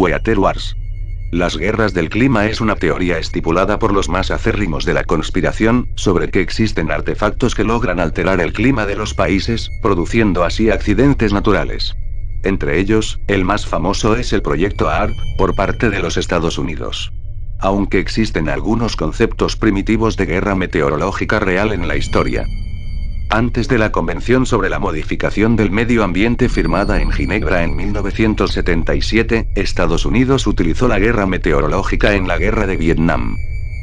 Weather Wars. Las guerras del clima es una teoría estipulada por los más acérrimos de la conspiración, sobre que existen artefactos que logran alterar el clima de los países, produciendo así accidentes naturales. Entre ellos, el más famoso es el proyecto HAARP, por parte de los Estados Unidos. Aunque existen algunos conceptos primitivos de guerra meteorológica real en la historia. Antes de la Convención sobre la Modificación del Medio Ambiente firmada en Ginebra en 1977, Estados Unidos utilizó la guerra meteorológica en la Guerra de Vietnam.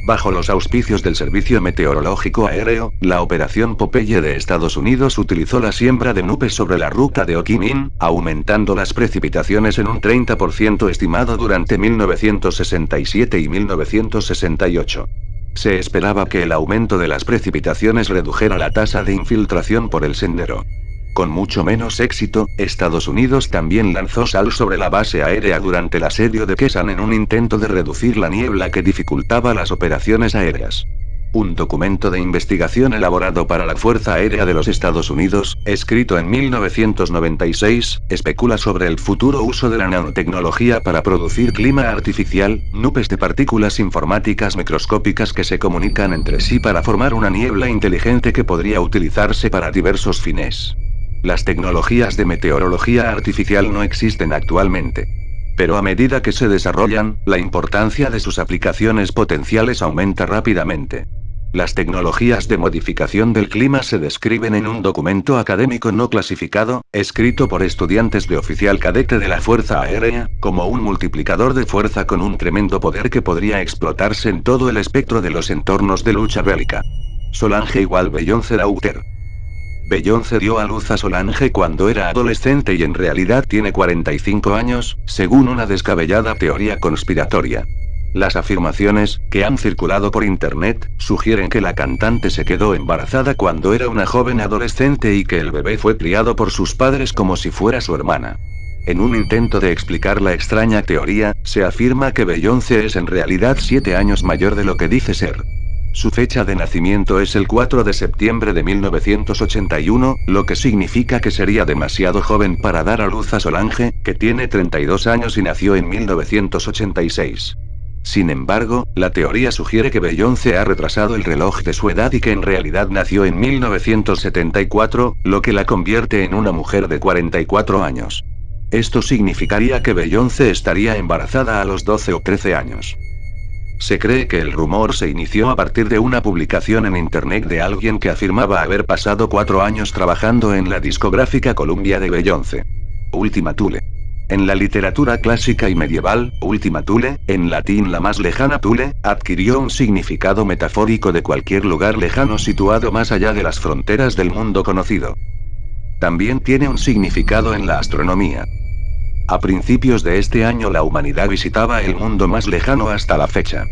Bajo los auspicios del Servicio Meteorológico Aéreo, la Operación Popeye de Estados Unidos utilizó la siembra de nubes sobre la ruta de Ho Chi Minh, aumentando las precipitaciones en un 30% estimado durante 1967 y 1968. Se esperaba que el aumento de las precipitaciones redujera la tasa de infiltración por el sendero. Con mucho menos éxito, Estados Unidos también lanzó sal sobre la base aérea durante el asedio de Khe Sanh en un intento de reducir la niebla que dificultaba las operaciones aéreas. Un documento de investigación elaborado para la Fuerza Aérea de los Estados Unidos, escrito en 1996, especula sobre el futuro uso de la nanotecnología para producir clima artificial, nubes de partículas informáticas microscópicas que se comunican entre sí para formar una niebla inteligente que podría utilizarse para diversos fines. Las tecnologías de meteorología artificial no existen actualmente. Pero a medida que se desarrollan, la importancia de sus aplicaciones potenciales aumenta rápidamente. Las tecnologías de modificación del clima se describen en un documento académico no clasificado, escrito por estudiantes de oficial cadete de la Fuerza Aérea, como un multiplicador de fuerza con un tremendo poder que podría explotarse en todo el espectro de los entornos de lucha bélica. Solange = Beyoncé Daughter. Beyoncé dio a luz a Solange cuando era adolescente y en realidad tiene 45 años, según una descabellada teoría conspiratoria. Las afirmaciones, que han circulado por internet, sugieren que la cantante se quedó embarazada cuando era una joven adolescente y que el bebé fue criado por sus padres como si fuera su hermana. En un intento de explicar la extraña teoría, se afirma que Beyoncé es en realidad 7 años mayor de lo que dice ser. Su fecha de nacimiento es el 4 de septiembre de 1981, lo que significa que sería demasiado joven para dar a luz a Solange, que tiene 32 años y nació en 1986. Sin embargo, la teoría sugiere que Beyoncé ha retrasado el reloj de su edad y que en realidad nació en 1974, lo que la convierte en una mujer de 44 años. Esto significaría que Beyoncé estaría embarazada a los 12 o 13 años. Se cree que el rumor se inició a partir de una publicación en internet de alguien que afirmaba haber pasado 4 años trabajando en la discográfica Columbia de Beyoncé. Ultima Thule. En la literatura clásica y medieval, Ultima Thule, en latín la más lejana Thule, adquirió un significado metafórico de cualquier lugar lejano situado más allá de las fronteras del mundo conocido. También tiene un significado en la astronomía. A principios de este año la humanidad visitaba el mundo más lejano hasta la fecha.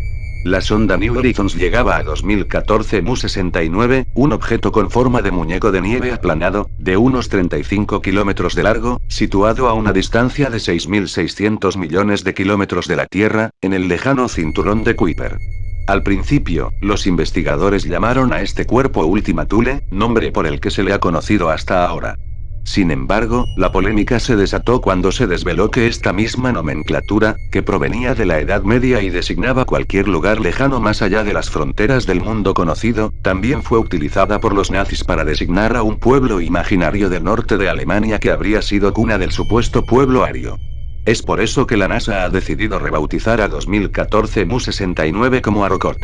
La sonda New Horizons llegaba a 2014 Mu-69, un objeto con forma de muñeco de nieve aplanado, de unos 35 kilómetros de largo, situado a una distancia de 6.600 millones de kilómetros de la Tierra, en el lejano cinturón de Kuiper. Al principio, los investigadores llamaron a este cuerpo Ultima Thule, nombre por el que se le ha conocido hasta ahora. Sin embargo, la polémica se desató cuando se desveló que esta misma nomenclatura, que provenía de la Edad Media y designaba cualquier lugar lejano más allá de las fronteras del mundo conocido, también fue utilizada por los nazis para designar a un pueblo imaginario del norte de Alemania que habría sido cuna del supuesto pueblo ario. Es por eso que la NASA ha decidido rebautizar a 2014 Mu-69 como Arrokoth.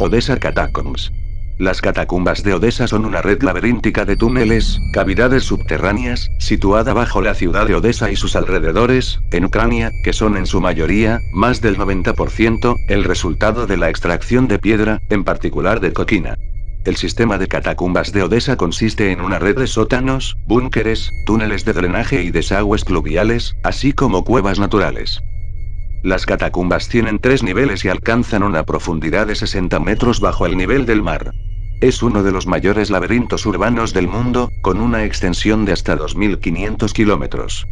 Odessa Catacombs. Las catacumbas de Odessa son una red laberíntica de túneles, cavidades subterráneas, situada bajo la ciudad de Odessa y sus alrededores, en Ucrania, que son en su mayoría, más del 90%, el resultado de la extracción de piedra, en particular de coquina. El sistema de catacumbas de Odessa consiste en una red de sótanos, búnkeres, túneles de drenaje y desagües pluviales, así como cuevas naturales. Las catacumbas tienen 3 niveles y alcanzan una profundidad de 60 metros bajo el nivel del mar. Es uno de los mayores laberintos urbanos del mundo, con una extensión de hasta 2.500 kilómetros.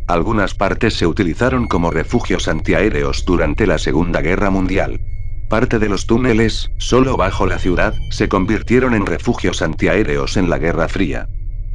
Algunas partes se utilizaron como refugios antiaéreos durante la Segunda Guerra Mundial. Parte de los túneles, solo bajo la ciudad, se convirtieron en refugios antiaéreos en la Guerra Fría.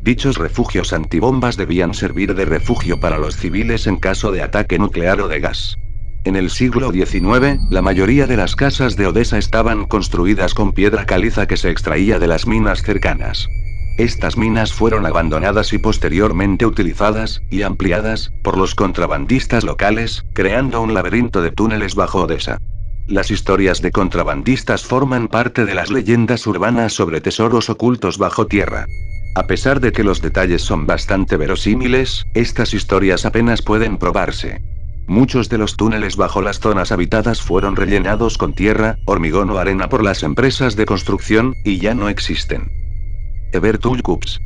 Dichos refugios antibombas debían servir de refugio para los civiles en caso de ataque nuclear o de gas. En el siglo XIX, la mayoría de las casas de Odessa estaban construidas con piedra caliza que se extraía de las minas cercanas. Estas minas fueron abandonadas y posteriormente utilizadas, y ampliadas, por los contrabandistas locales, creando un laberinto de túneles bajo Odessa. Las historias de contrabandistas forman parte de las leyendas urbanas sobre tesoros ocultos bajo tierra. A pesar de que los detalles son bastante verosímiles, estas historias apenas pueden probarse. Muchos de los túneles bajo las zonas habitadas fueron rellenados con tierra, hormigón o arena por las empresas de construcción, y ya no existen. Evertul Cups.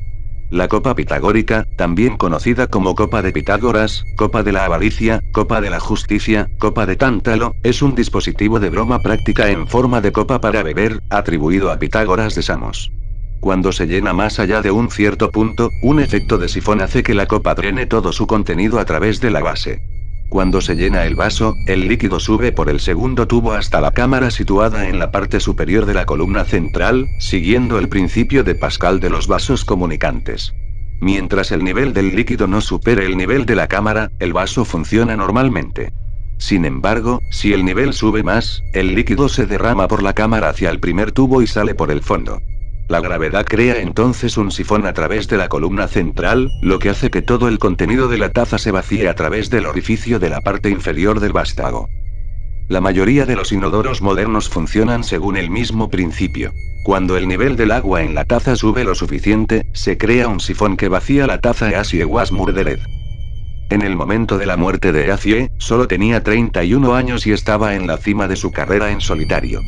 La copa pitagórica, también conocida como copa de Pitágoras, copa de la avaricia, copa de la justicia, copa de Tántalo, es un dispositivo de broma práctica en forma de copa para beber, atribuido a Pitágoras de Samos. Cuando se llena más allá de un cierto punto, un efecto de sifón hace que la copa drene todo su contenido a través de la base. Cuando se llena el vaso, el líquido sube por el segundo tubo hasta la cámara situada en la parte superior de la columna central, siguiendo el principio de Pascal de los vasos comunicantes. Mientras el nivel del líquido no supere el nivel de la cámara, el vaso funciona normalmente. Sin embargo, si el nivel sube más, el líquido se derrama por la cámara hacia el primer tubo y sale por el fondo. La gravedad crea entonces un sifón a través de la columna central, lo que hace que todo el contenido de la taza se vacíe a través del orificio de la parte inferior del vástago. La mayoría de los inodoros modernos funcionan según el mismo principio. Cuando el nivel del agua en la taza sube lo suficiente, se crea un sifón que vacía la taza Easie was murdered. En el momento de la muerte de Easie, solo tenía 31 años y estaba en la cima de su carrera en solitario.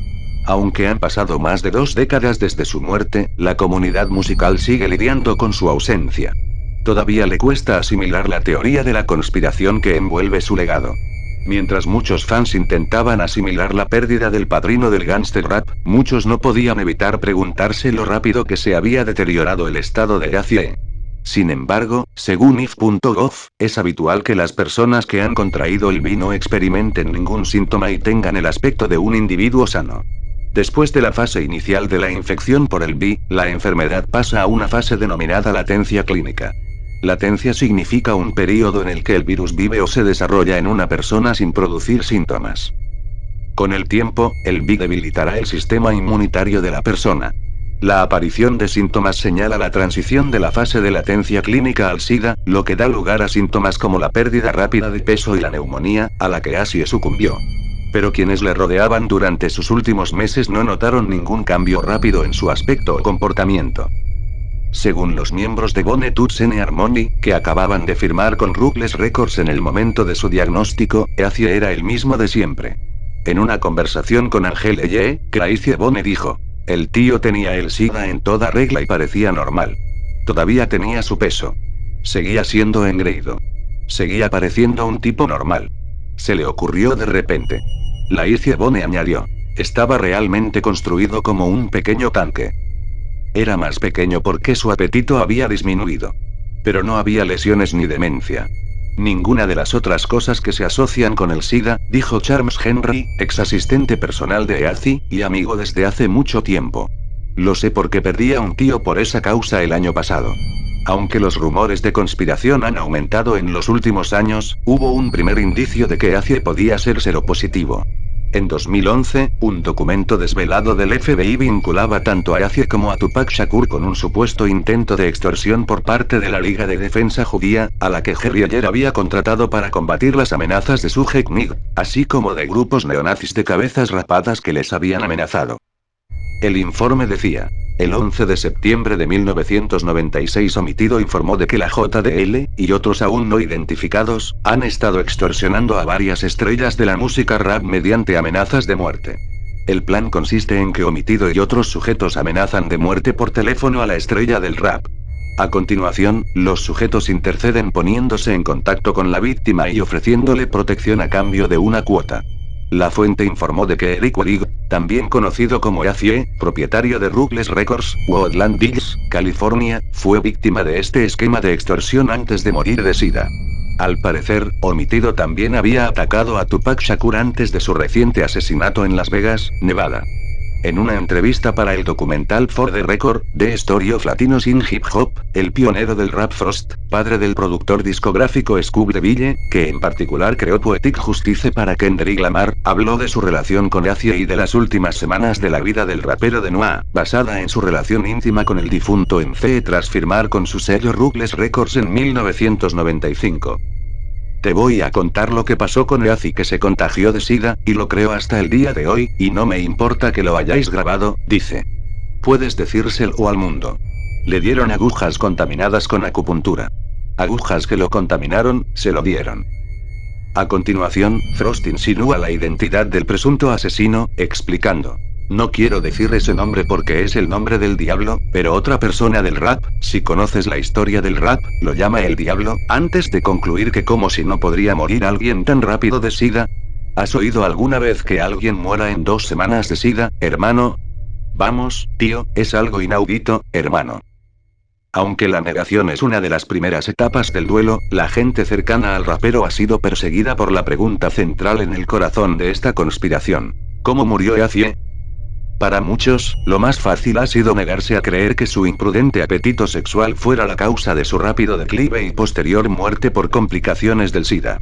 Aunque han pasado más de 2 décadas desde su muerte, la comunidad musical sigue lidiando con su ausencia. Todavía le cuesta asimilar la teoría de la conspiración que envuelve su legado. Mientras muchos fans intentaban asimilar la pérdida del padrino del gangster rap, muchos no podían evitar preguntarse lo rápido que se había deteriorado el estado de Easie. Sin embargo, según if.gov, es habitual que las personas que han contraído el VI no experimenten ningún síntoma y tengan el aspecto de un individuo sano. Después de la fase inicial de la infección por el VI, la enfermedad pasa a una fase denominada latencia clínica. Latencia significa un período en el que el virus vive o se desarrolla en una persona sin producir síntomas. Con el tiempo, el VI debilitará el sistema inmunitario de la persona. La aparición de síntomas señala la transición de la fase de latencia clínica al SIDA, lo que da lugar a síntomas como la pérdida rápida de peso y la neumonía, a la que Easie sucumbió. Pero quienes le rodeaban durante sus últimos meses no notaron ningún cambio rápido en su aspecto o comportamiento. Según los miembros de Bone Thugs-n Harmony, que acababan de firmar con Ruthless Records en el momento de su diagnóstico, Easie era el mismo de siempre. En una conversación con Angele Yee, Crazy Bone dijo: "El tío tenía el SIDA en toda regla y parecía normal. Todavía tenía su peso. Seguía siendo engreído. Seguía pareciendo un tipo normal. Se le ocurrió de repente". Crazy Bone añadió: "Estaba realmente construido como un pequeño tanque. Era más pequeño porque su apetito había disminuido. Pero no había lesiones ni demencia. Ninguna de las otras cosas que se asocian con el SIDA", dijo Charles Henry, ex asistente personal de Eazie, y amigo desde hace mucho tiempo. "Lo sé porque perdí a un tío por esa causa el año pasado. Aunque los rumores de conspiración han aumentado en los últimos años, hubo un primer indicio de que Eazie podía ser seropositivo. En 2011, un documento desvelado del FBI vinculaba tanto a Eazie como a Tupac Shakur con un supuesto intento de extorsión por parte de la Liga de Defensa Judía, a la que Harry ayer había contratado para combatir las amenazas de su Nig, así como de grupos neonazis de cabezas rapadas que les habían amenazado. El informe decía: "El 11 de septiembre de 1996 Omitido informó de que la JDL, y otros aún no identificados, han estado extorsionando a varias estrellas de la música rap mediante amenazas de muerte. El plan consiste en que Omitido y otros sujetos amenazan de muerte por teléfono a la estrella del rap. A continuación, los sujetos interceden poniéndose en contacto con la víctima y ofreciéndole protección a cambio de una cuota". La fuente informó de que Eric Werig, también conocido como Eazie, propietario de Ruthless Records, Woodland Hills, California, fue víctima de este esquema de extorsión antes de morir de SIDA. Al parecer, Omitido también había atacado a Tupac Shakur antes de su reciente asesinato en Las Vegas, Nevada. En una entrevista para el documental For the Record, The Story of Latinos in Hip Hop, el pionero del rap Frost, padre del productor discográfico Scoob DeVille, que en particular creó Poetic Justice para Kendrick Lamar, habló de su relación con Acie y de las últimas semanas de la vida del rapero de Noah, basada en su relación íntima con el difunto MC tras firmar con su sello Ruthless Records en 1995. Te voy a contar lo que pasó con Eazy, que se contagió de SIDA, y lo creo hasta el día de hoy, y no me importa que lo hayáis grabado, dice. Puedes decírselo al mundo. Le dieron agujas contaminadas con acupuntura. Agujas que lo contaminaron, se lo dieron. A continuación, Frost insinúa la identidad del presunto asesino, explicando. No quiero decir ese nombre porque es el nombre del diablo, pero otra persona del rap, si conoces la historia del rap, lo llama el diablo, antes de concluir que como si no podría morir alguien tan rápido de SIDA. ¿Has oído alguna vez que alguien muera en 2 semanas de SIDA, hermano? Vamos, tío, es algo inaudito, hermano. Aunque la negación es una de las primeras etapas del duelo, la gente cercana al rapero ha sido perseguida por la pregunta central en el corazón de esta conspiración. ¿Cómo murió Eazy? Para muchos, lo más fácil ha sido negarse a creer que su imprudente apetito sexual fuera la causa de su rápido declive y posterior muerte por complicaciones del SIDA.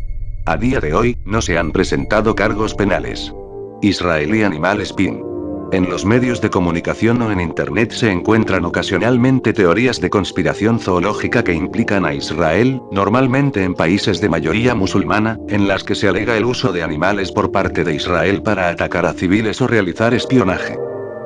A día de hoy, no se han presentado cargos penales. Israeli Animal Spin. En los medios de comunicación o en Internet se encuentran ocasionalmente teorías de conspiración zoológica que implican a Israel, normalmente en países de mayoría musulmana, en las que se alega el uso de animales por parte de Israel para atacar a civiles o realizar espionaje.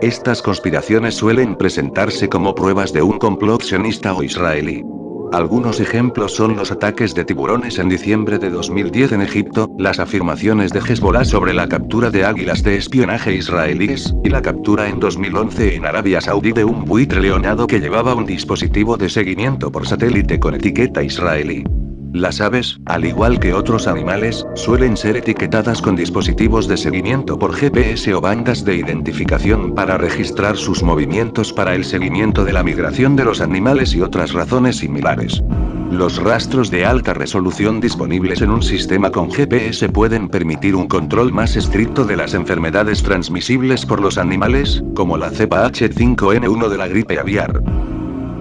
Estas conspiraciones suelen presentarse como pruebas de un complot sionista o israelí. Algunos ejemplos son los ataques de tiburones en diciembre de 2010 en Egipto, las afirmaciones de Hezbollah sobre la captura de águilas de espionaje israelíes, y la captura en 2011 en Arabia Saudí de un buitre leonado que llevaba un dispositivo de seguimiento por satélite con etiqueta israelí. Las aves, al igual que otros animales, suelen ser etiquetadas con dispositivos de seguimiento por GPS o bandas de identificación para registrar sus movimientos para el seguimiento de la migración de los animales y otras razones similares. Los rastros de alta resolución disponibles en un sistema con GPS pueden permitir un control más estricto de las enfermedades transmisibles por los animales, como la cepa H5N1 de la gripe aviar.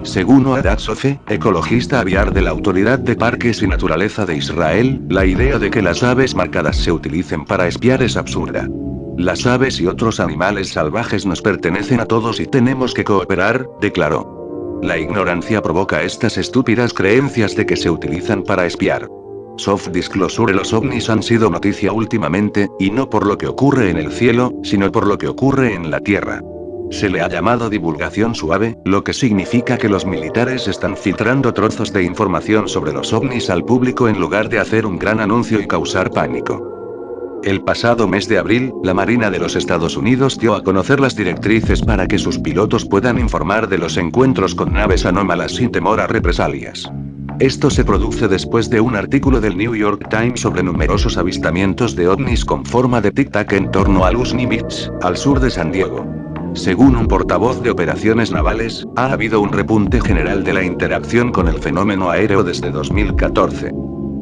Según Ohad Sofe, ecologista aviar de la Autoridad de Parques y Naturaleza de Israel, la idea de que las aves marcadas se utilicen para espiar es absurda. Las aves y otros animales salvajes nos pertenecen a todos y tenemos que cooperar, declaró. La ignorancia provoca estas estúpidas creencias de que se utilizan para espiar. Soft disclosure: los ovnis han sido noticia últimamente, y no por lo que ocurre en el cielo, sino por lo que ocurre en la tierra. Se le ha llamado divulgación suave, lo que significa que los militares están filtrando trozos de información sobre los ovnis al público en lugar de hacer un gran anuncio y causar pánico. El pasado mes de abril, la Marina de los Estados Unidos dio a conocer las directrices para que sus pilotos puedan informar de los encuentros con naves anómalas sin temor a represalias. Esto se produce después de un artículo del New York Times sobre numerosos avistamientos de ovnis con forma de tic-tac en torno a Lushney Beach, al sur de San Diego. Según un portavoz de operaciones navales, ha habido un repunte general de la interacción con el fenómeno aéreo desde 2014.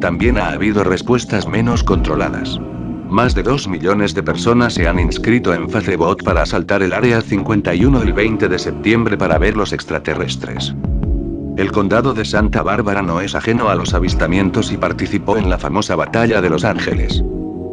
También ha habido respuestas menos controladas. Más de 2 millones de personas se han inscrito en Facebook para asaltar el Área 51 el 20 de septiembre para ver los extraterrestres. El condado de Santa Bárbara no es ajeno a los avistamientos y participó en la famosa Batalla de Los Ángeles.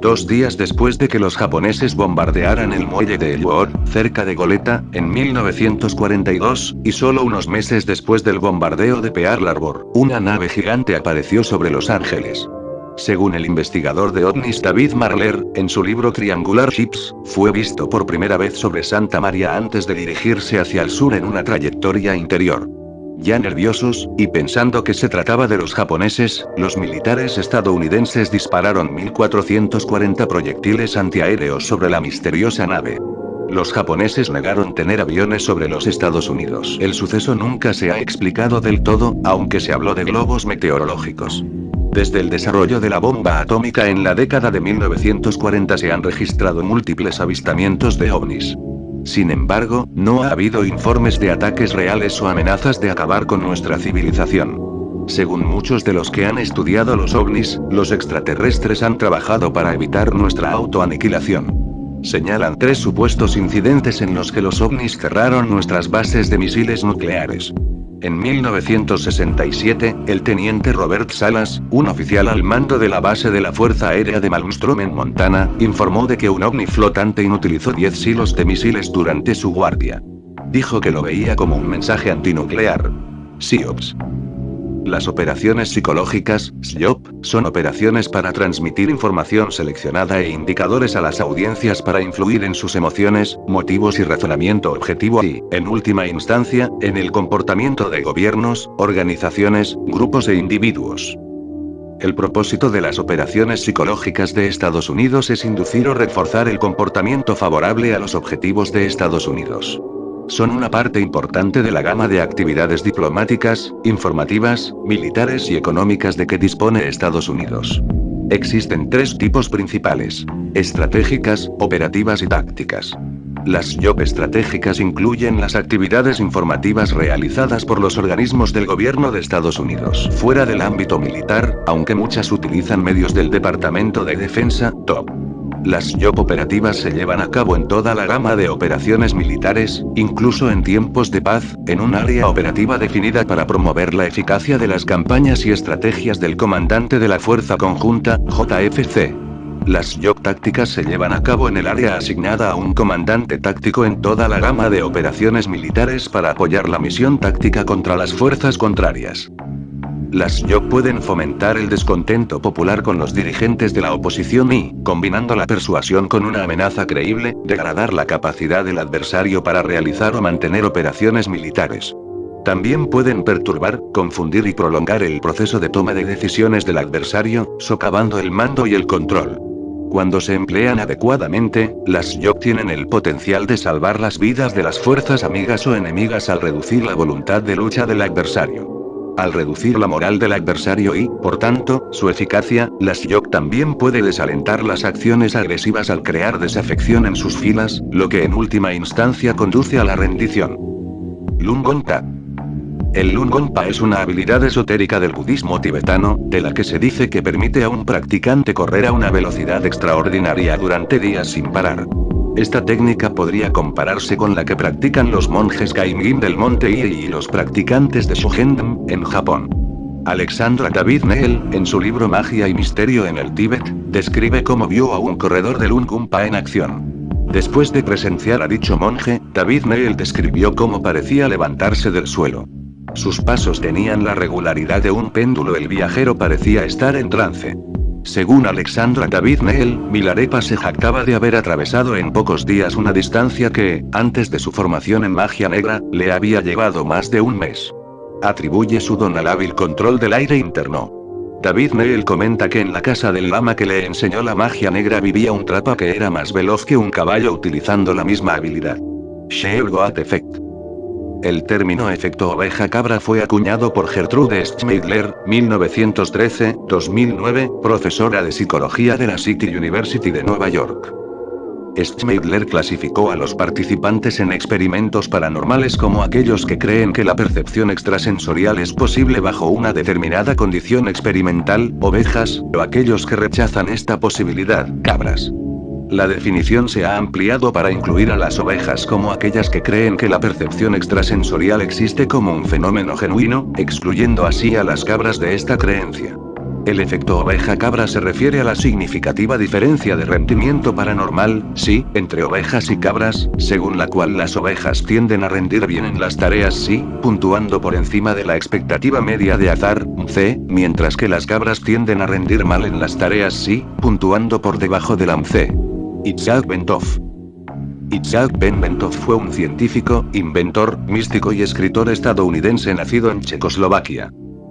2 días después de que los japoneses bombardearan el muelle de Ellwood, cerca de Goleta, en 1942, y solo unos meses después del bombardeo de Pearl Harbor, una nave gigante apareció sobre Los Ángeles. Según el investigador de ovnis David Marler, en su libro Triangular Ships, fue visto por primera vez sobre Santa María antes de dirigirse hacia el sur en una trayectoria interior. Ya nerviosos, y pensando que se trataba de los japoneses, los militares estadounidenses dispararon 1.440 proyectiles antiaéreos sobre la misteriosa nave. Los japoneses negaron tener aviones sobre los Estados Unidos. El suceso nunca se ha explicado del todo, aunque se habló de globos meteorológicos. Desde el desarrollo de la bomba atómica en la década de 1940 se han registrado múltiples avistamientos de ovnis. Sin embargo, no ha habido informes de ataques reales o amenazas de acabar con nuestra civilización. Según muchos de los que han estudiado los ovnis, los extraterrestres han trabajado para evitar nuestra autoaniquilación. Señalan 3 supuestos incidentes en los que los ovnis cerraron nuestras bases de misiles nucleares. En 1967, el teniente Robert Salas, un oficial al mando de la base de la Fuerza Aérea de Malmstrom en Montana, informó de que un ovni flotante inutilizó 10 silos de misiles durante su guardia. Dijo que lo veía como un mensaje antinuclear. SIOPs. Las operaciones psicológicas, SIOP, son operaciones para transmitir información seleccionada e indicadores a las audiencias para influir en sus emociones, motivos y razonamiento objetivo y, en última instancia, en el comportamiento de gobiernos, organizaciones, grupos e individuos. El propósito de las operaciones psicológicas de Estados Unidos es inducir o reforzar el comportamiento favorable a los objetivos de Estados Unidos. Son una parte importante de la gama de actividades diplomáticas, informativas, militares y económicas de que dispone Estados Unidos. Existen 3 tipos principales: estratégicas, operativas y tácticas. Las SIOP estratégicas incluyen las actividades informativas realizadas por los organismos del gobierno de Estados Unidos fuera del ámbito militar, aunque muchas utilizan medios del Departamento de Defensa, DoD. Las SIOP operativas se llevan a cabo en toda la gama de operaciones militares, incluso en tiempos de paz, en un área operativa definida para promover la eficacia de las campañas y estrategias del comandante de la Fuerza Conjunta, JFC. Las SIOP tácticas se llevan a cabo en el área asignada a un comandante táctico en toda la gama de operaciones militares para apoyar la misión táctica contra las fuerzas contrarias. Las SIOP pueden fomentar el descontento popular con los dirigentes de la oposición y, combinando la persuasión con una amenaza creíble, degradar la capacidad del adversario para realizar o mantener operaciones militares. También pueden perturbar, confundir y prolongar el proceso de toma de decisiones del adversario, socavando el mando y el control. Cuando se emplean adecuadamente, las SIOP tienen el potencial de salvar las vidas de las fuerzas amigas o enemigas al reducir la voluntad de lucha del adversario. Al reducir la moral del adversario y, por tanto, su eficacia, la SIOP también puede desalentar las acciones agresivas al crear desafección en sus filas, lo que en última instancia conduce a la rendición. Lungonpa. El Lungonpa es una habilidad esotérica del budismo tibetano, de la que se dice que permite a un practicante correr a una velocidad extraordinaria durante días sin parar. Esta técnica podría compararse con la que practican los monjes Gaimgin del monte Ie y los practicantes de Shogendam, en Japón. Alexandra David Neel, en su libro Magia y Misterio en el Tíbet, describe cómo vio a un corredor de Lungonpa en acción. Después de presenciar a dicho monje, David Neel describió cómo parecía levantarse del suelo. Sus pasos tenían la regularidad de un péndulo, el viajero parecía estar en trance. Según Alexandra David Neel, Milarepa se jactaba de haber atravesado en pocos días una distancia que, antes de su formación en magia negra, le había llevado más de un mes. Atribuye su don al hábil control del aire interno. David Neel comenta que en la casa del lama que le enseñó la magia negra vivía un trapa que era más veloz que un caballo utilizando la misma habilidad. Sheer-Goat Effect. El término efecto oveja cabra fue acuñado por Gertrude Schmeidler, 1913-2009, profesora de psicología de la City University de Nueva York. Schmeidler clasificó a los participantes en experimentos paranormales como aquellos que creen que la percepción extrasensorial es posible bajo una determinada condición experimental, ovejas, o aquellos que rechazan esta posibilidad, cabras. La definición se ha ampliado para incluir a las ovejas como aquellas que creen que la percepción extrasensorial existe como un fenómeno genuino, excluyendo así a las cabras de esta creencia. El efecto oveja-cabra se refiere a la significativa diferencia de rendimiento paranormal, sí, entre ovejas y cabras, según la cual las ovejas tienden a rendir bien en las tareas sí, puntuando por encima de la expectativa media de azar, C, mientras que las cabras tienden a rendir mal en las tareas sí, puntuando por debajo de la C. Itzhak Bentov. Itzhak Ben Bentov fue un científico, inventor, místico y escritor estadounidense nacido en Checoslovaquia.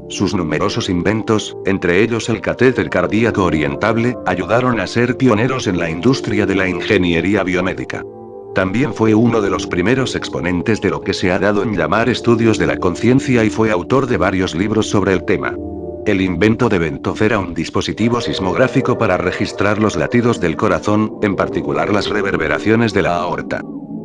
Sus numerosos inventos, entre ellos el catéter cardíaco orientable, ayudaron a ser pioneros en la industria de la ingeniería biomédica. También fue uno de los primeros exponentes de lo que se ha dado en llamar estudios de la conciencia y fue autor de varios libros sobre el tema. El invento de Bentov era un dispositivo sismográfico para registrar los latidos del corazón, en particular las reverberaciones de la aorta.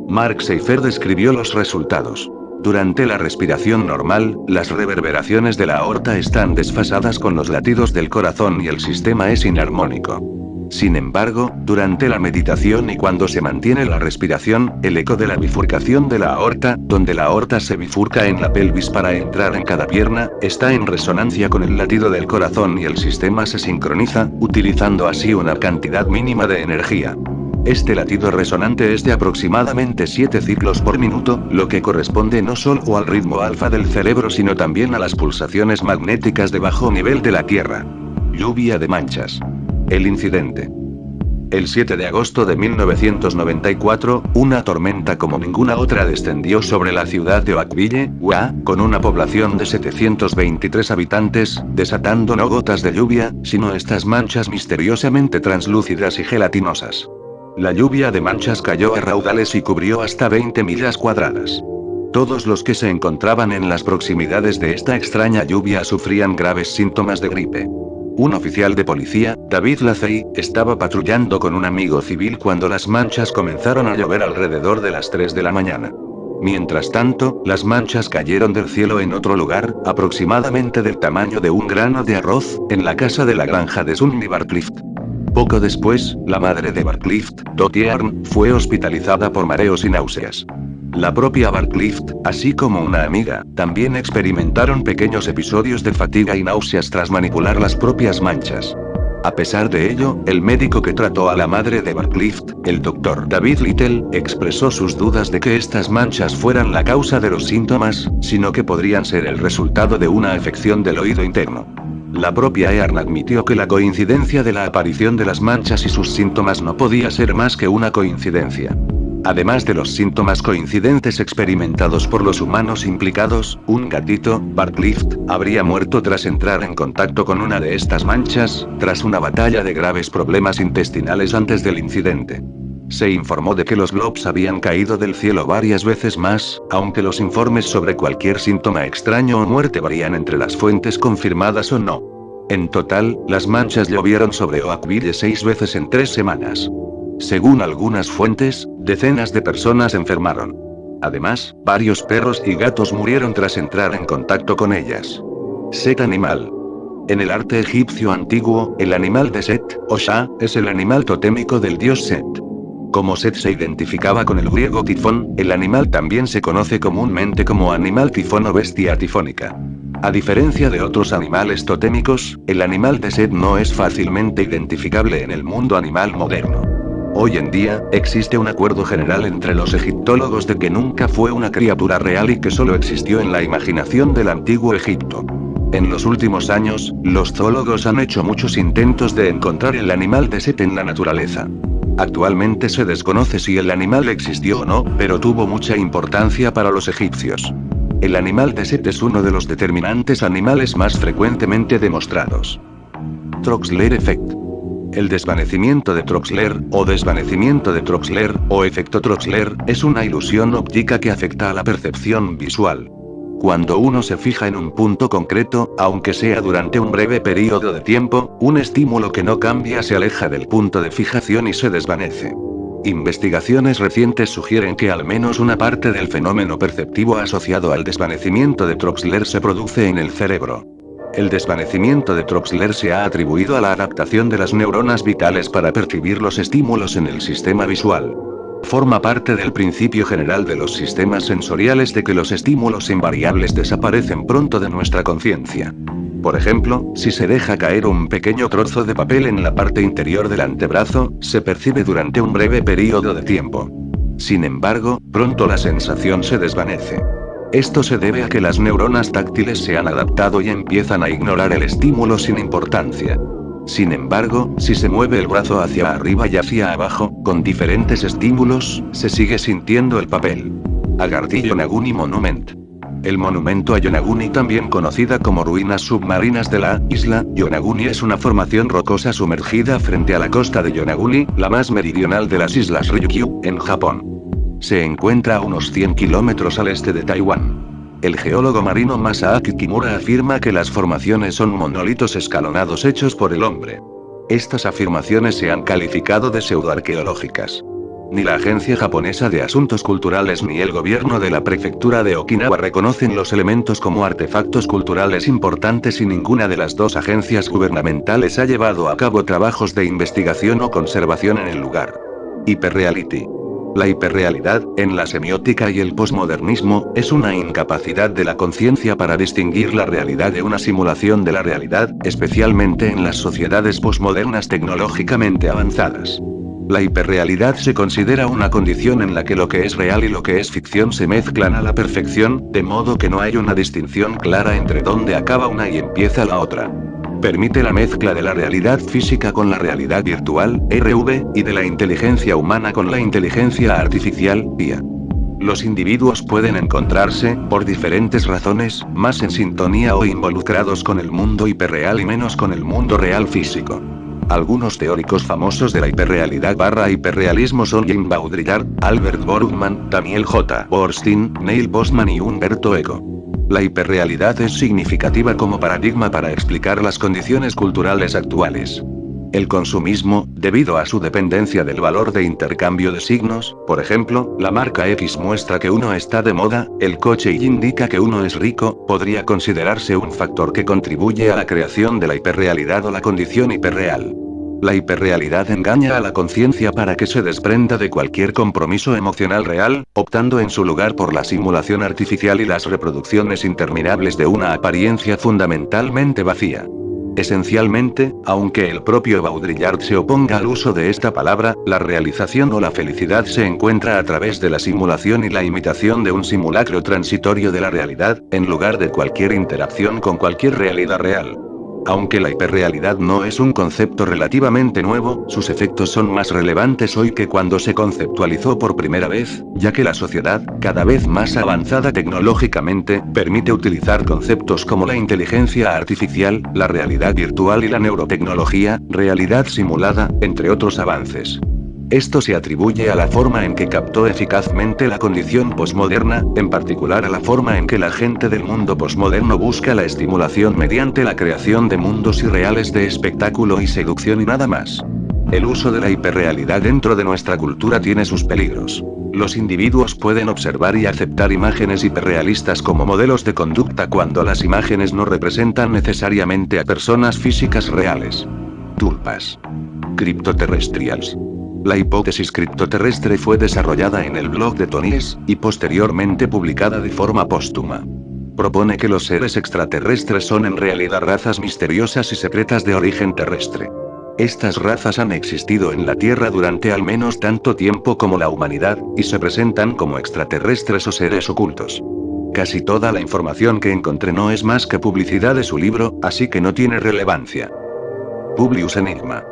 Mark Seifer describió los resultados. Durante la respiración normal, las reverberaciones de la aorta están desfasadas con los latidos del corazón y el sistema es inarmónico. Sin embargo, durante la meditación y cuando se mantiene la respiración, el eco de la bifurcación de la aorta, donde la aorta se bifurca en la pelvis para entrar en cada pierna, está en resonancia con el latido del corazón y el sistema se sincroniza, utilizando así una cantidad mínima de energía. Este latido resonante es de aproximadamente 7 ciclos por minuto, lo que corresponde no solo al ritmo alfa del cerebro sino también a las pulsaciones magnéticas de bajo nivel de la Tierra. Lluvia de manchas. El incidente. El 7 de agosto de 1994, una tormenta como ninguna otra descendió sobre la ciudad de Oakville, UA, con una población de 723 habitantes, desatando no gotas de lluvia, sino estas manchas misteriosamente translúcidas y gelatinosas. La lluvia de manchas cayó a raudales y cubrió hasta 20 millas cuadradas. Todos los que se encontraban en las proximidades de esta extraña lluvia sufrían graves síntomas de gripe. Un oficial de policía, David Lacey, estaba patrullando con un amigo civil cuando las manchas comenzaron a llover alrededor de las 3 de la mañana. Mientras tanto, las manchas cayeron del cielo en otro lugar, aproximadamente del tamaño de un grano de arroz, en la casa de la granja de Sunny Barclift. Poco después, la madre de Barclift, Dottie Arn, fue hospitalizada por mareos y náuseas. La propia Barclift, así como una amiga, también experimentaron pequeños episodios de fatiga y náuseas tras manipular las propias manchas. A pesar de ello, el médico que trató a la madre de Barclift, el Dr. David Little, expresó sus dudas de que estas manchas fueran la causa de los síntomas, sino que podrían ser el resultado de una afección del oído interno. La propia Earn admitió que la coincidencia de la aparición de las manchas y sus síntomas no podía ser más que una coincidencia. Además de los síntomas coincidentes experimentados por los humanos implicados, un gatito, Barclift, habría muerto tras entrar en contacto con una de estas manchas, tras una batalla de graves problemas intestinales antes del incidente. Se informó de que los globs habían caído del cielo varias veces más, aunque los informes sobre cualquier síntoma extraño o muerte varían entre las fuentes confirmadas o no. En total, las manchas llovieron sobre Oakville 6 veces en 3 semanas. Según algunas fuentes, decenas de personas enfermaron. Además, varios perros y gatos murieron tras entrar en contacto con ellas. Set animal. En el arte egipcio antiguo, el animal de Set, o Sha, es el animal totémico del dios Set. Como Set se identificaba con el griego tifón, el animal también se conoce comúnmente como animal tifón o bestia tifónica. A diferencia de otros animales totémicos, el animal de Set no es fácilmente identificable en el mundo animal moderno. Hoy en día, existe un acuerdo general entre los egiptólogos de que nunca fue una criatura real y que solo existió en la imaginación del antiguo Egipto. En los últimos años, los zoólogos han hecho muchos intentos de encontrar el animal de Set en la naturaleza. Actualmente se desconoce si el animal existió o no, pero tuvo mucha importancia para los egipcios. El animal de Set es uno de los determinantes animales más frecuentemente demostrados. Troxler Effect. El desvanecimiento de Troxler, o desvanecimiento de Troxler, o efecto Troxler, es una ilusión óptica que afecta a la percepción visual. Cuando uno se fija en un punto concreto, aunque sea durante un breve periodo de tiempo, un estímulo que no cambia se aleja del punto de fijación y se desvanece. Investigaciones recientes sugieren que al menos una parte del fenómeno perceptivo asociado al desvanecimiento de Troxler se produce en el cerebro. El desvanecimiento de Troxler se ha atribuido a la adaptación de las neuronas vitales para percibir los estímulos en el sistema visual. Forma parte del principio general de los sistemas sensoriales de que los estímulos invariables desaparecen pronto de nuestra conciencia. Por ejemplo, si se deja caer un pequeño trozo de papel en la parte interior del antebrazo, se percibe durante un breve periodo de tiempo. Sin embargo, pronto la sensación se desvanece. Esto se debe a que las neuronas táctiles se han adaptado y empiezan a ignorar el estímulo sin importancia. Sin embargo, si se mueve el brazo hacia arriba y hacia abajo, con diferentes estímulos, se sigue sintiendo el papel. Agarthy Yonaguni Monument. El monumento a Yonaguni, también conocida como ruinas submarinas de la isla Yonaguni, es una formación rocosa sumergida frente a la costa de Yonaguni, la más meridional de las islas Ryukyu, en Japón. Se encuentra a unos 100 kilómetros al este de Taiwán. El geólogo marino Masaaki Kimura afirma que las formaciones son monolitos escalonados hechos por el hombre. Estas afirmaciones se han calificado de pseudoarqueológicas. Ni la Agencia Japonesa de Asuntos Culturales ni el gobierno de la prefectura de Okinawa reconocen los elementos como artefactos culturales importantes y ninguna de las dos agencias gubernamentales ha llevado a cabo trabajos de investigación o conservación en el lugar. Hiperreality. La hiperrealidad, en la semiótica y el posmodernismo, es una incapacidad de la conciencia para distinguir la realidad de una simulación de la realidad, especialmente en las sociedades posmodernas tecnológicamente avanzadas. La hiperrealidad se considera una condición en la que lo que es real y lo que es ficción se mezclan a la perfección, de modo que no hay una distinción clara entre dónde acaba una y empieza la otra. Permite la mezcla de la realidad física con la realidad virtual, RV, y de la inteligencia humana con la inteligencia artificial, IA. Los individuos pueden encontrarse, por diferentes razones, más en sintonía o involucrados con el mundo hiperreal y menos con el mundo real físico. Algunos teóricos famosos de la hiperrealidad/hiperrealismo son Jim Baudrillard, Albert Borgman, Daniel J. Boorstin, Neil Postman y Umberto Eco. La hiperrealidad es significativa como paradigma para explicar las condiciones culturales actuales. El consumismo, debido a su dependencia del valor de intercambio de signos, por ejemplo, la marca X muestra que uno está de moda, el coche Y indica que uno es rico, podría considerarse un factor que contribuye a la creación de la hiperrealidad o la condición hiperreal. La hiperrealidad engaña a la conciencia para que se desprenda de cualquier compromiso emocional real, optando en su lugar por la simulación artificial y las reproducciones interminables de una apariencia fundamentalmente vacía. Esencialmente, aunque el propio Baudrillard se oponga al uso de esta palabra, la realización o la felicidad se encuentra a través de la simulación y la imitación de un simulacro transitorio de la realidad, en lugar de cualquier interacción con cualquier realidad real. Aunque la hiperrealidad no es un concepto relativamente nuevo, sus efectos son más relevantes hoy que cuando se conceptualizó por primera vez, ya que la sociedad, cada vez más avanzada tecnológicamente, permite utilizar conceptos como la inteligencia artificial, la realidad virtual y la neurotecnología, realidad simulada, entre otros avances. Esto se atribuye a la forma en que captó eficazmente la condición posmoderna, en particular a la forma en que la gente del mundo posmoderno busca la estimulación mediante la creación de mundos irreales de espectáculo y seducción y nada más. El uso de la hiperrealidad dentro de nuestra cultura tiene sus peligros. Los individuos pueden observar y aceptar imágenes hiperrealistas como modelos de conducta cuando las imágenes no representan necesariamente a personas físicas reales. Tulpas. Cryptoterrestrials. La hipótesis criptoterrestre fue desarrollada en el blog de Tony S. y posteriormente publicada de forma póstuma. Propone que los seres extraterrestres son en realidad razas misteriosas y secretas de origen terrestre. Estas razas han existido en la Tierra durante al menos tanto tiempo como la humanidad, y se presentan como extraterrestres o seres ocultos. Casi toda la información que encontré no es más que publicidad de su libro, así que no tiene relevancia. Publius Enigma.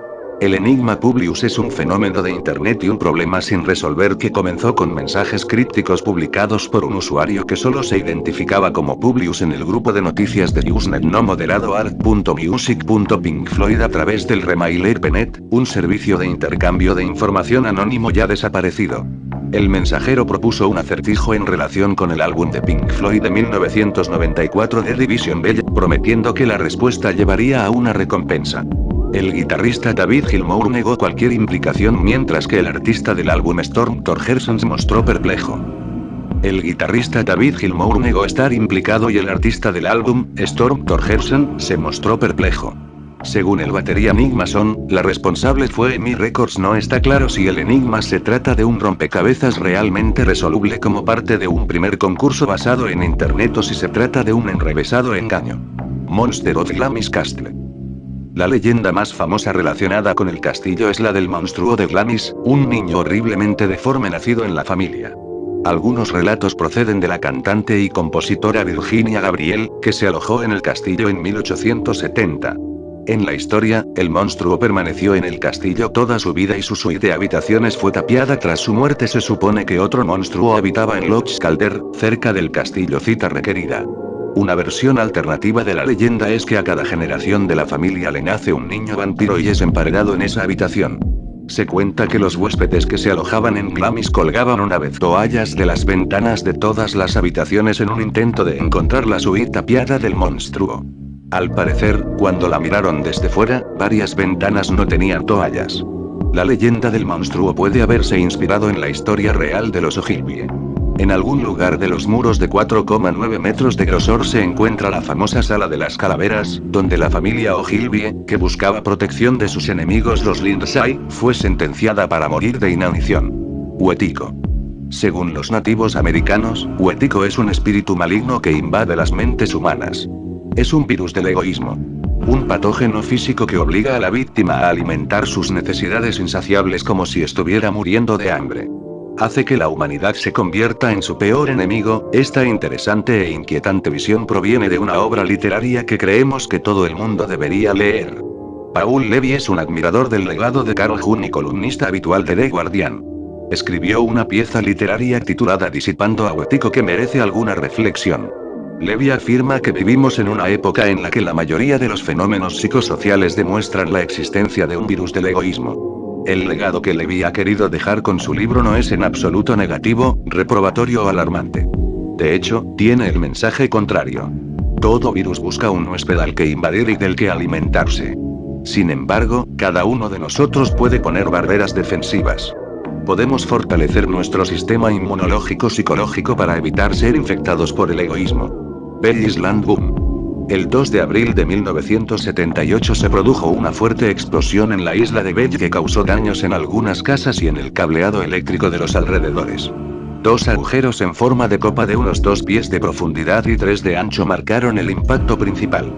El enigma Publius es un fenómeno de Internet y un problema sin resolver que comenzó con mensajes crípticos publicados por un usuario que solo se identificaba como Publius en el grupo de noticias de Usenet no moderado art.music.pinkfloyd a través del Remailer.net, un servicio de intercambio de información anónimo ya desaparecido. El mensajero propuso un acertijo en relación con el álbum de Pink Floyd de 1994 de Division Bell, prometiendo que la respuesta llevaría a una recompensa. El guitarrista David Gilmour negó cualquier implicación mientras que el artista del álbum Storm Thorgerson se mostró perplejo. El guitarrista David Gilmour negó estar implicado y el artista del álbum, Storm Thorgerson, se mostró perplejo. Según el batería Enigma Son, la responsable fue EMI Records. No está claro si el enigma se trata de un rompecabezas realmente resoluble como parte de un primer concurso basado en Internet o si se trata de un enrevesado engaño. Monster of Glamis Castle. La leyenda más famosa relacionada con el castillo es la del monstruo de Glamis, un niño horriblemente deforme nacido en la familia. Algunos relatos proceden de la cantante y compositora Virginia Gabriel, que se alojó en el castillo en 1870. En la historia, el monstruo permaneció en el castillo toda su vida y su suite de habitaciones fue tapiada tras su muerte. Se supone que otro monstruo habitaba en Loch Calder, cerca del castillo cita requerida. Una versión alternativa de la leyenda es que a cada generación de la familia le nace un niño vampiro y es emparedado en esa habitación. Se cuenta que los huéspedes que se alojaban en Glamis colgaban una vez toallas de las ventanas de todas las habitaciones en un intento de encontrar la suite tapiada del monstruo. Al parecer, cuando la miraron desde fuera, varias ventanas no tenían toallas. La leyenda del monstruo puede haberse inspirado en la historia real de los Ojibwe. En algún lugar de los muros de 4,9 metros de grosor se encuentra la famosa Sala de las Calaveras, donde la familia Ojibwe, que buscaba protección de sus enemigos los Lindsay, fue sentenciada para morir de inanición. Wetiko. Según los nativos americanos, Wetiko es un espíritu maligno que invade las mentes humanas. Es un virus del egoísmo. Un patógeno físico que obliga a la víctima a alimentar sus necesidades insaciables como si estuviera muriendo de hambre. Hace que la humanidad se convierta en su peor enemigo. Esta interesante e inquietante visión proviene de una obra literaria que creemos que todo el mundo debería leer. Paul Levy es un admirador del legado de Carl Jung y columnista habitual de The Guardian. Escribió una pieza literaria titulada Disipando a Wetiko que merece alguna reflexión. Levy afirma que vivimos en una época en la que la mayoría de los fenómenos psicosociales demuestran la existencia de un virus del egoísmo. El legado que Levy ha querido dejar con su libro no es en absoluto negativo, reprobatorio o alarmante. De hecho, tiene el mensaje contrario. Todo virus busca un huésped al que invadir y del que alimentarse. Sin embargo, cada uno de nosotros puede poner barreras defensivas. Podemos fortalecer nuestro sistema inmunológico psicológico para evitar ser infectados por el egoísmo. Bellis Land Boom. El 2 de abril de 1978 se produjo una fuerte explosión en la isla de Belle que causó daños en algunas casas y en el cableado eléctrico de los alrededores. 2 agujeros en forma de copa de unos 2 pies de profundidad y 3 de ancho marcaron el impacto principal.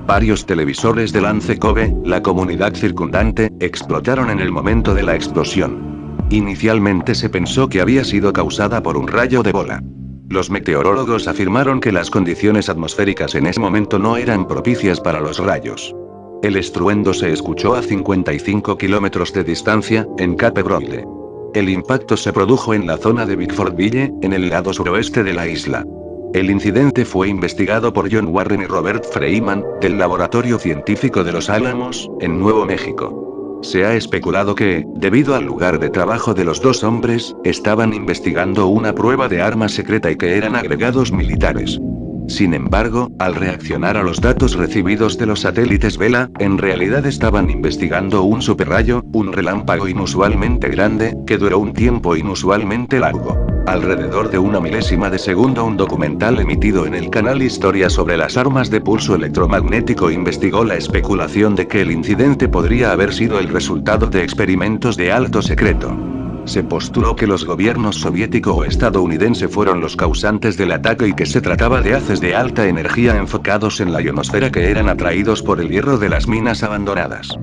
Varios televisores de Lance Cove, la comunidad circundante, explotaron en el momento de la explosión. Inicialmente se pensó que había sido causada por un rayo de bola. Los meteorólogos afirmaron que las condiciones atmosféricas en ese momento no eran propicias para los rayos. El estruendo se escuchó a 55 kilómetros de distancia, en Cape Broyle. El impacto se produjo en la zona de Bickfordville, en el lado suroeste de la isla. El incidente fue investigado por John Warren y Robert Freeman, del Laboratorio Científico de Los Álamos, en Nuevo México. Se ha especulado que, debido al lugar de trabajo de los dos hombres, estaban investigando una prueba de arma secreta y que eran agregados militares. Sin embargo, al reaccionar a los datos recibidos de los satélites Vela, en realidad estaban investigando un superrayo, un relámpago inusualmente grande, que duró un tiempo inusualmente largo. Alrededor de una milésima de segundo, un documental emitido en el canal Historia sobre las armas de pulso electromagnético investigó la especulación de que el incidente podría haber sido el resultado de experimentos de alto secreto. Se postuló que los gobiernos soviético o estadounidense fueron los causantes del ataque y que se trataba de haces de alta energía enfocados en la ionosfera que eran atraídos por el hierro de las minas abandonadas.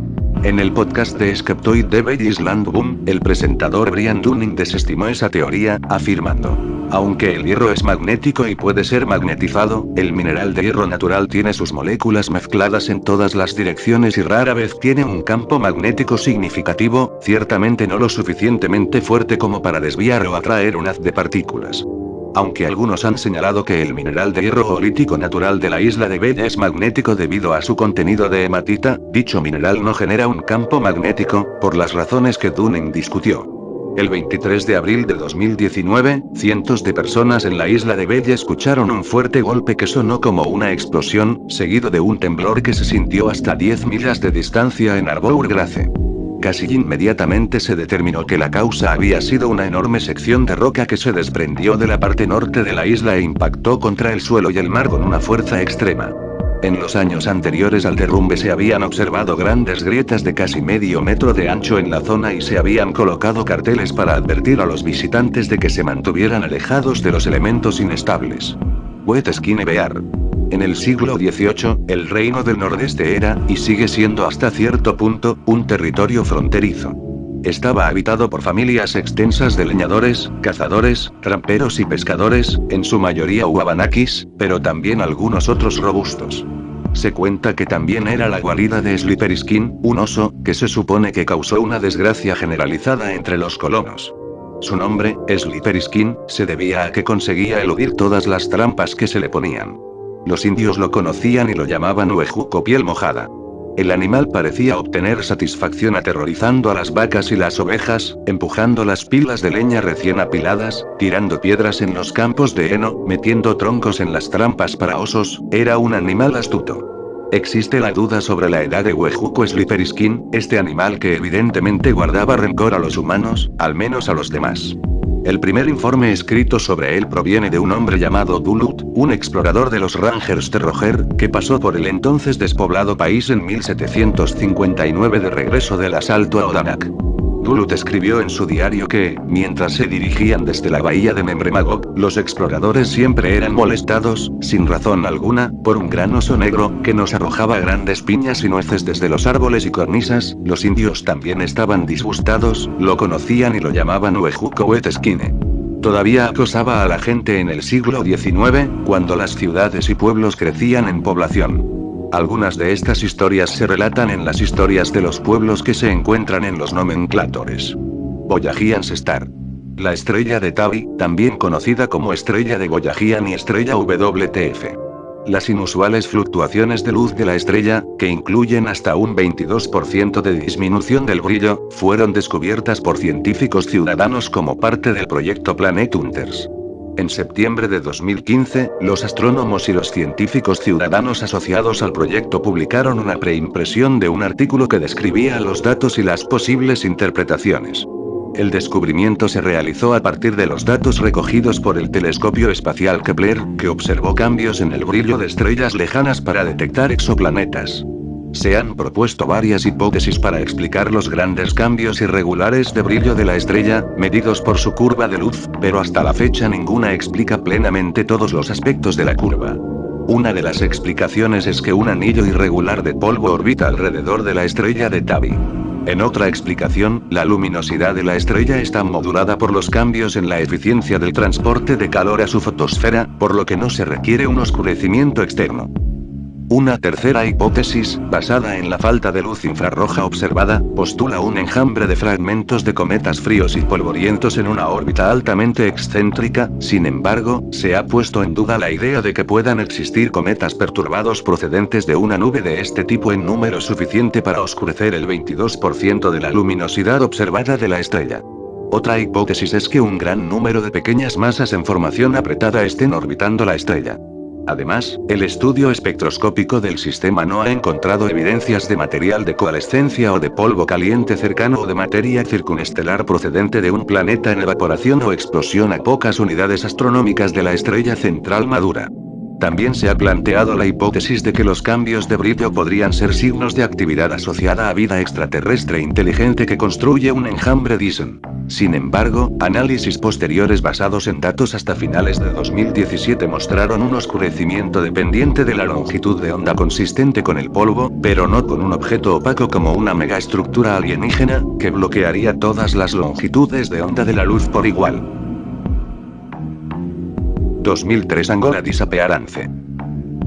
En el podcast de Skeptoid de Bellis Land Boom, el presentador Brian Dunning desestimó esa teoría, afirmando: aunque el hierro es magnético y puede ser magnetizado, el mineral de hierro natural tiene sus moléculas mezcladas en todas las direcciones y rara vez tiene un campo magnético significativo, ciertamente no lo suficientemente fuerte como para desviar o atraer un haz de partículas. Aunque algunos han señalado que el mineral de hierro olítico natural de la isla de Belle es magnético debido a su contenido de hematita, dicho mineral no genera un campo magnético, por las razones que Dunning discutió. El 23 de abril de 2019, cientos de personas en la isla de Belle escucharon un fuerte golpe que sonó como una explosión, seguido de un temblor que se sintió hasta 10 millas de distancia en Harbour Grace. Casi inmediatamente se determinó que la causa había sido una enorme sección de roca que se desprendió de la parte norte de la isla e impactó contra el suelo y el mar con una fuerza extrema. En los años anteriores al derrumbe se habían observado grandes grietas de casi medio metro de ancho en la zona y se habían colocado carteles para advertir a los visitantes de que se mantuvieran alejados de los elementos inestables. Wet Skin Bear. En el siglo XVIII, el Reino del Nordeste era, y sigue siendo hasta cierto punto, un territorio fronterizo. Estaba habitado por familias extensas de leñadores, cazadores, tramperos y pescadores, en su mayoría Wabanakis, pero también algunos otros robustos. Se cuenta que también era la guarida de Slippery Skin, un oso, que se supone que causó una desgracia generalizada entre los colonos. Su nombre, Slippery Skin, se debía a que conseguía eludir todas las trampas que se le ponían. Los indios lo conocían y lo llamaban Uejuco piel mojada. El animal parecía obtener satisfacción aterrorizando a las vacas y las ovejas, empujando las pilas de leña recién apiladas, tirando piedras en los campos de heno, metiendo troncos en las trampas para osos. Era un animal astuto. Existe la duda sobre la edad de Huejuco Slipperskin, este animal que evidentemente guardaba rencor a los humanos, al menos a los demás. El primer informe escrito sobre él proviene de un hombre llamado Duluth, un explorador de los Rangers de Roger, que pasó por el entonces despoblado país en 1759 de regreso del asalto a Odanak. Duluth escribió en su diario que, mientras se dirigían desde la bahía de Membremagog, los exploradores siempre eran molestados, sin razón alguna, por un gran oso negro, que nos arrojaba grandes piñas y nueces desde los árboles y cornisas. Los indios también estaban disgustados, lo conocían y lo llamaban Huejuco Weteskine. Todavía acosaba a la gente en el siglo XIX, cuando las ciudades y pueblos crecían en población. Algunas de estas historias se relatan en las historias de los pueblos que se encuentran en los nomenclatores. Boyajian Star. La estrella de Tabi, también conocida como estrella de Boyajian y estrella WTF. Las inusuales fluctuaciones de luz de la estrella, que incluyen hasta un 22% de disminución del brillo, fueron descubiertas por científicos ciudadanos como parte del proyecto Planet Hunters. En septiembre de 2015, los astrónomos y los científicos ciudadanos asociados al proyecto publicaron una preimpresión de un artículo que describía los datos y las posibles interpretaciones. El descubrimiento se realizó a partir de los datos recogidos por el telescopio espacial Kepler, que observó cambios en el brillo de estrellas lejanas para detectar exoplanetas. Se han propuesto varias hipótesis para explicar los grandes cambios irregulares de brillo de la estrella, medidos por su curva de luz, pero hasta la fecha ninguna explica plenamente todos los aspectos de la curva. Una de las explicaciones es que un anillo irregular de polvo orbita alrededor de la estrella de Tabi. En otra explicación, la luminosidad de la estrella está modulada por los cambios en la eficiencia del transporte de calor a su fotosfera, por lo que no se requiere un oscurecimiento externo. Una tercera hipótesis, basada en la falta de luz infrarroja observada, postula un enjambre de fragmentos de cometas fríos y polvorientos en una órbita altamente excéntrica. Sin embargo, se ha puesto en duda la idea de que puedan existir cometas perturbados procedentes de una nube de este tipo en número suficiente para oscurecer el 22% de la luminosidad observada de la estrella. Otra hipótesis es que un gran número de pequeñas masas en formación apretada estén orbitando la estrella. Además, el estudio espectroscópico del sistema no ha encontrado evidencias de material de coalescencia o de polvo caliente cercano o de materia circunestelar procedente de un planeta en evaporación o explosión a pocas unidades astronómicas de la estrella central madura. También se ha planteado la hipótesis de que los cambios de brillo podrían ser signos de actividad asociada a vida extraterrestre inteligente que construye un enjambre Dyson. Sin embargo, análisis posteriores basados en datos hasta finales de 2017 mostraron un oscurecimiento dependiente de la longitud de onda consistente con el polvo, pero no con un objeto opaco como una megaestructura alienígena, que bloquearía todas las longitudes de onda de la luz por igual. 2003 Angola Disappearance.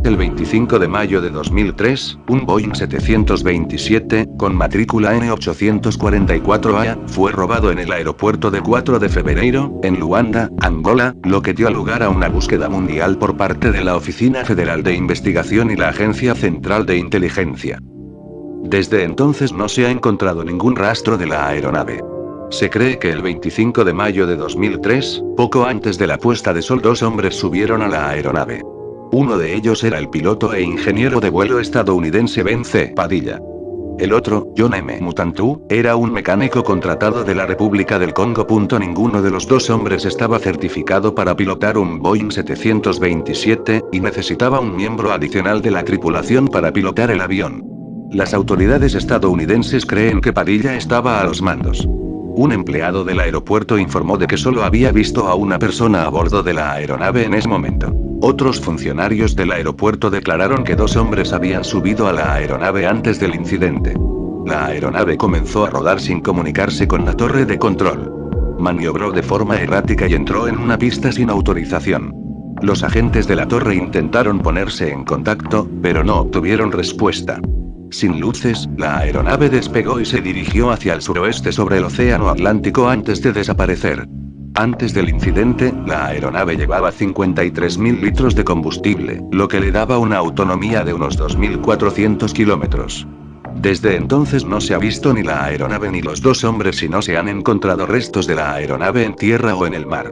El 25 de mayo de 2003, un Boeing 727, con matrícula N844A, fue robado en el aeropuerto de 4 de febrero, en Luanda, Angola, lo que dio lugar a una búsqueda mundial por parte de la Oficina Federal de Investigación y la Agencia Central de Inteligencia. Desde entonces no se ha encontrado ningún rastro de la aeronave. Se cree que el 25 de mayo de 2003, poco antes de la puesta de sol, dos hombres subieron a la aeronave. Uno de ellos era el piloto e ingeniero de vuelo estadounidense Ben C. Padilla. El otro, John M. Mutantu, era un mecánico contratado de la República del Congo. Ninguno de los dos hombres estaba certificado para pilotar un Boeing 727, y necesitaba un miembro adicional de la tripulación para pilotar el avión. Las autoridades estadounidenses creen que Padilla estaba a los mandos. Un empleado del aeropuerto informó de que solo había visto a una persona a bordo de la aeronave en ese momento. Otros funcionarios del aeropuerto declararon que dos hombres habían subido a la aeronave antes del incidente. La aeronave comenzó a rodar sin comunicarse con la torre de control. Maniobró de forma errática y entró en una pista sin autorización. Los agentes de la torre intentaron ponerse en contacto, pero no obtuvieron respuesta. Sin luces, la aeronave despegó y se dirigió hacia el suroeste sobre el Océano Atlántico antes de desaparecer. Antes del incidente, la aeronave llevaba 53.000 litros de combustible, lo que le daba una autonomía de unos 2.400 kilómetros. Desde entonces no se ha visto ni la aeronave ni los dos hombres y no se han encontrado restos de la aeronave en tierra o en el mar.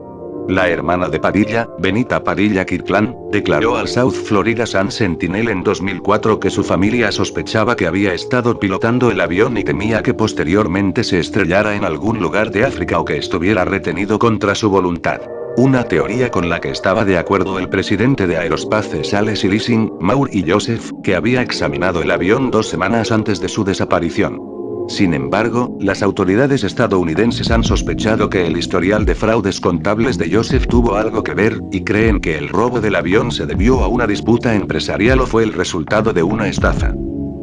La hermana de Padilla, Benita Padilla Kirkland, declaró al South Florida Sun Sentinel en 2004 que su familia sospechaba que había estado pilotando el avión y temía que posteriormente se estrellara en algún lugar de África o que estuviera retenido contra su voluntad. Una teoría con la que estaba de acuerdo el presidente de Aerospace Sales y Leasing, Maury Joseph, que había examinado el avión 2 semanas antes de su desaparición. Sin embargo, las autoridades estadounidenses han sospechado que el historial de fraudes contables de Joseph tuvo algo que ver, y creen que el robo del avión se debió a una disputa empresarial o fue el resultado de una estafa.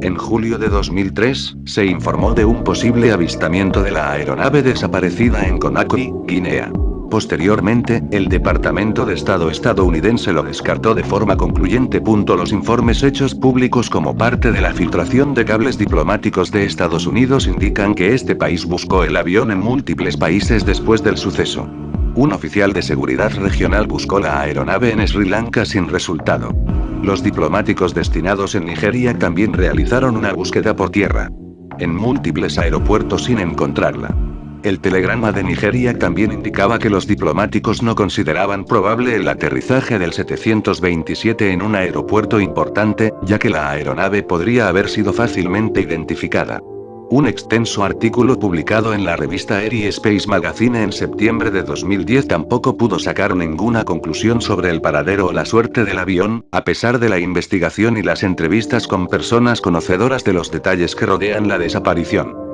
En julio de 2003, se informó de un posible avistamiento de la aeronave desaparecida en Conakry, Guinea. Posteriormente, el Departamento de Estado estadounidense lo descartó de forma concluyente. Los informes hechos públicos como parte de la filtración de cables diplomáticos de Estados Unidos indican que este país buscó el avión en múltiples países después del suceso. Un oficial de seguridad regional buscó la aeronave en Sri Lanka sin resultado. Los diplomáticos destinados en Nigeria también realizaron una búsqueda por tierra. En múltiples aeropuertos sin encontrarla. El telegrama de Nigeria también indicaba que los diplomáticos no consideraban probable el aterrizaje del 727 en un aeropuerto importante, ya que la aeronave podría haber sido fácilmente identificada. Un extenso artículo publicado en la revista Air y Space Magazine en septiembre de 2010 tampoco pudo sacar ninguna conclusión sobre el paradero o la suerte del avión, a pesar de la investigación y las entrevistas con personas conocedoras de los detalles que rodean la desaparición.